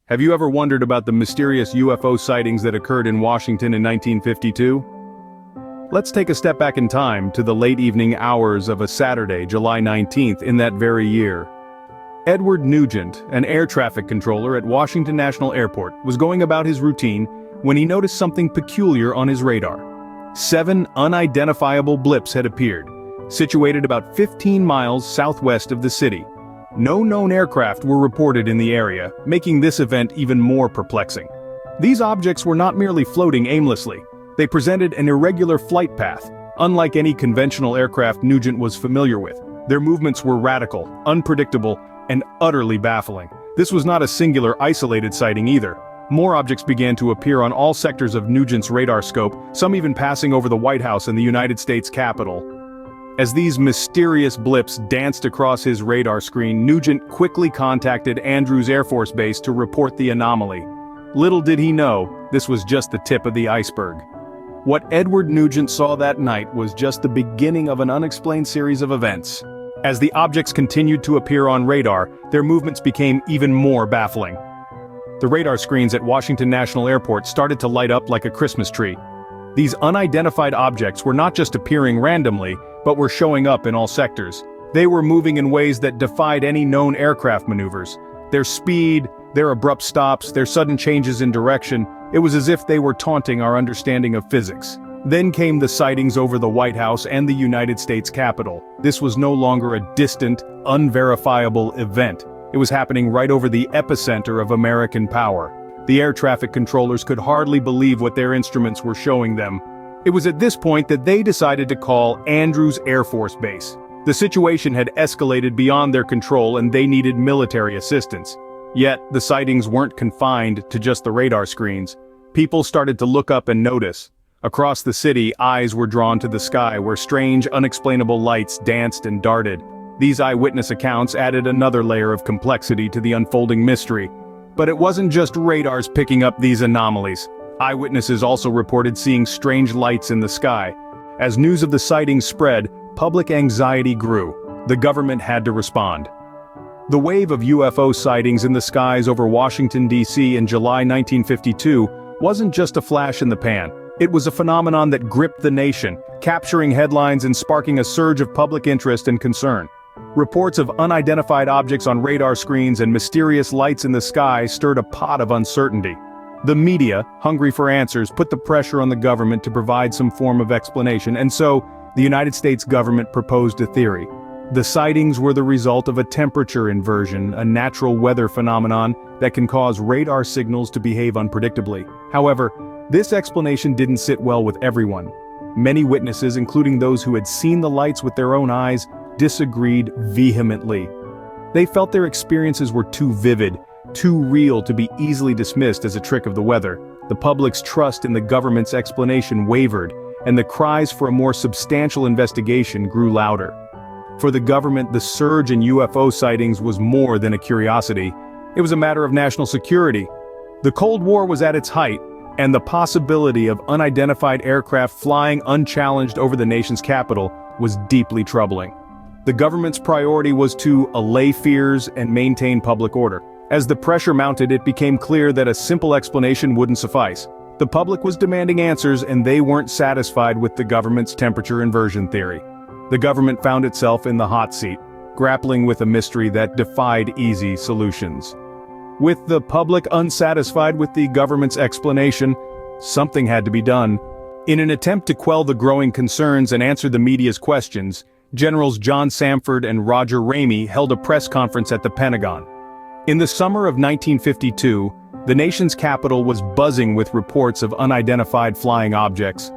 Have you ever wondered about the mysterious UFO sightings that occurred in Washington in 1952? Let's take a step back in time to the late evening hours of a Saturday, July 19th in that very year. Edward Nugent, an air traffic controller at Washington National Airport, was going about his routine when he noticed something peculiar on his radar. 7 unidentifiable blips had appeared, situated about 15 miles southwest of the city. No known aircraft were reported in the area, making this event even more perplexing. These objects were not merely floating aimlessly, they presented an irregular flight path, unlike any conventional aircraft Nugent was familiar with. Their movements were radical, unpredictable, and utterly baffling. This was not a singular, isolated sighting either. More objects began to appear on all sectors of Nugent's radar scope, some even passing over the White House and the United States Capitol. As these mysterious blips danced across his radar screen, Nugent quickly contacted Andrews Air Force Base to report the anomaly. Little did he know, this was just the tip of the iceberg. What Edward Nugent saw that night was just the beginning of an unexplained series of events. As the objects continued to appear on radar, their movements became even more baffling. The radar screens at Washington National Airport started to light up like a Christmas tree. These unidentified objects were not just appearing randomly, but were showing up in all sectors. They were moving in ways that defied any known aircraft maneuvers. Their speed, their abrupt stops, their sudden changes in direction, it was as if they were taunting our understanding of physics. Then came the sightings over the White House and the United States Capitol. This was no longer a distant, unverifiable event. It was happening right over the epicenter of American power. The air traffic controllers could hardly believe what their instruments were showing them. It was at this point that they decided to call Andrews Air Force Base. The situation had escalated beyond their control and they needed military assistance. Yet, the sightings weren't confined to just the radar screens. People started to look up and notice. Across the city, eyes were drawn to the sky where strange, unexplainable lights danced and darted. These eyewitness accounts added another layer of complexity to the unfolding mystery. But it wasn't just radars picking up these anomalies. Eyewitnesses also reported seeing strange lights in the sky. As news of the sightings spread, public anxiety grew. The government had to respond. The wave of UFO sightings in the skies over Washington, D.C. in July 1952 wasn't just a flash in the pan. It was a phenomenon that gripped the nation, capturing headlines and sparking a surge of public interest and concern. Reports of unidentified objects on radar screens and mysterious lights in the sky stirred a pot of uncertainty. The media, hungry for answers, put the pressure on the government to provide some form of explanation, and so, the United States government proposed a theory. The sightings were the result of a temperature inversion, a natural weather phenomenon that can cause radar signals to behave unpredictably. However, this explanation didn't sit well with everyone. Many witnesses, including those who had seen the lights with their own eyes, disagreed vehemently. They felt their experiences were too vivid, too real to be easily dismissed as a trick of the weather. The public's trust in the government's explanation wavered, and the cries for a more substantial investigation grew louder. For the government, the surge in UFO sightings was more than a curiosity. It was a matter of national security. The Cold War was at its height, and the possibility of unidentified aircraft flying unchallenged over the nation's capital was deeply troubling. The government's priority was to allay fears and maintain public order. As the pressure mounted, it became clear that a simple explanation wouldn't suffice. The public was demanding answers and they weren't satisfied with the government's temperature inversion theory. The government found itself in the hot seat, grappling with a mystery that defied easy solutions. With the public unsatisfied with the government's explanation, something had to be done. In an attempt to quell the growing concerns and answer the media's questions, Generals John Samford and Roger Ramey held a press conference at the Pentagon. In the summer of 1952, the nation's capital was buzzing with reports of unidentified flying objects.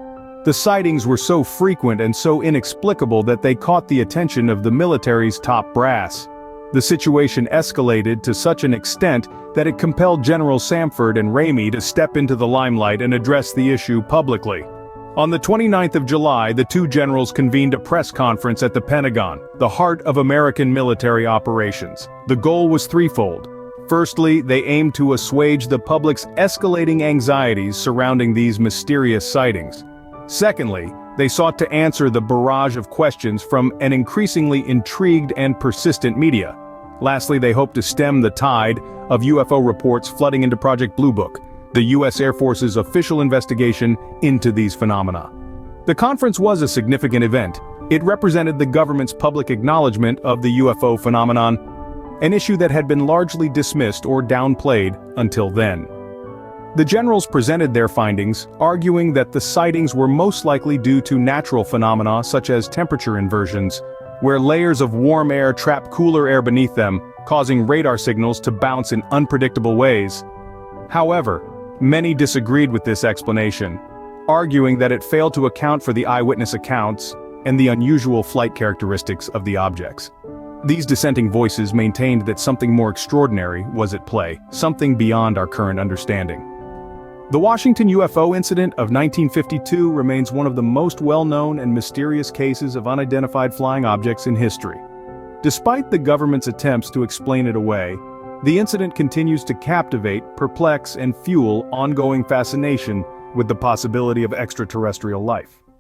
The sightings were so frequent and so inexplicable that they caught the attention of the military's top brass. The situation escalated to such an extent that it compelled General Samford and Ramey to step into the limelight and address the issue publicly. On the 29th of July, the two generals convened a press conference at the Pentagon, the heart of American military operations. The goal was threefold. Firstly, they aimed to assuage the public's escalating anxieties surrounding these mysterious sightings. Secondly, they sought to answer the barrage of questions from an increasingly intrigued and persistent media. Lastly, they hope to stem the tide of UFO reports flooding into Project Blue Book, the U.S. Air Force's official investigation into these phenomena. The conference was a significant event. It represented the government's public acknowledgement of the UFO phenomenon, an issue that had been largely dismissed or downplayed until then. The generals presented their findings, arguing that the sightings were most likely due to natural phenomena such as temperature inversions, where layers of warm air trap cooler air beneath them, causing radar signals to bounce in unpredictable ways. However, many disagreed with this explanation, arguing that it failed to account for the eyewitness accounts and the unusual flight characteristics of the objects. These dissenting voices maintained that something more extraordinary was at play, something beyond our current understanding. The Washington UFO incident of 1952 remains one of the most well-known and mysterious cases of unidentified flying objects in history. Despite the government's attempts to explain it away, the incident continues to captivate, perplex, and fuel ongoing fascination with the possibility of extraterrestrial life.